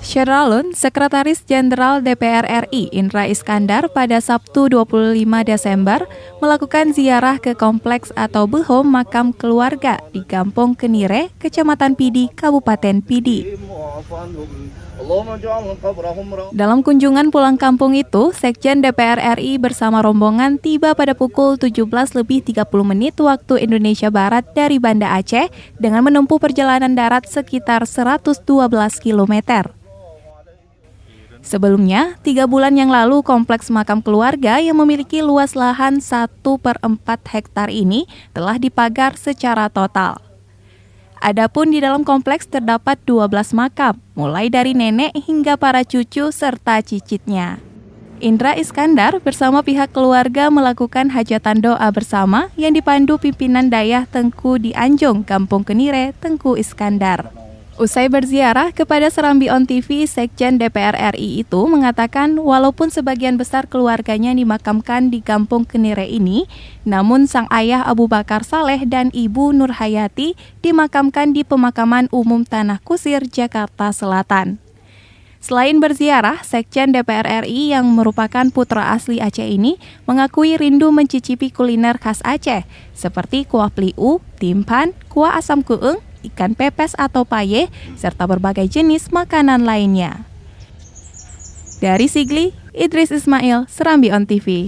Syaralun, Sekretaris Jenderal DPR RI Indra Iskandar pada Sabtu 25 Desember melakukan ziarah ke kompleks atau behom makam keluarga di Kampung Kenire, Kecamatan Pidi, Kabupaten Pidi. Dalam kunjungan pulang kampung itu, Sekjen DPR RI bersama rombongan tiba pada pukul 17.30 waktu Indonesia Barat dari Banda Aceh dengan menempuh perjalanan darat sekitar 112 km. Sebelumnya, 3 bulan yang lalu kompleks makam keluarga yang memiliki luas lahan 1/4 hektar ini telah dipagar secara total. Adapun di dalam kompleks terdapat 12 makam, mulai dari nenek hingga para cucu serta cicitnya. Indra Iskandar bersama pihak keluarga melakukan hajatan doa bersama yang dipandu pimpinan Dayah Tengku di Anjong, Kampung Kenire, Tengku Iskandar. Usai berziarah kepada Serambi On TV, Sekjen DPR RI itu mengatakan walaupun sebagian besar keluarganya dimakamkan di Kampung Kenire ini, namun sang ayah Abu Bakar Saleh dan ibu Nur Hayati dimakamkan di Pemakaman Umum Tanah Kusir, Jakarta Selatan. Selain berziarah, Sekjen DPR RI yang merupakan putra asli Aceh ini mengakui rindu mencicipi kuliner khas Aceh seperti kuah pliu, timpan, kuah asam kueng, ikan pepes atau paye, serta berbagai jenis makanan lainnya. Dari Sigli, Idris Ismail, Serambi On TV.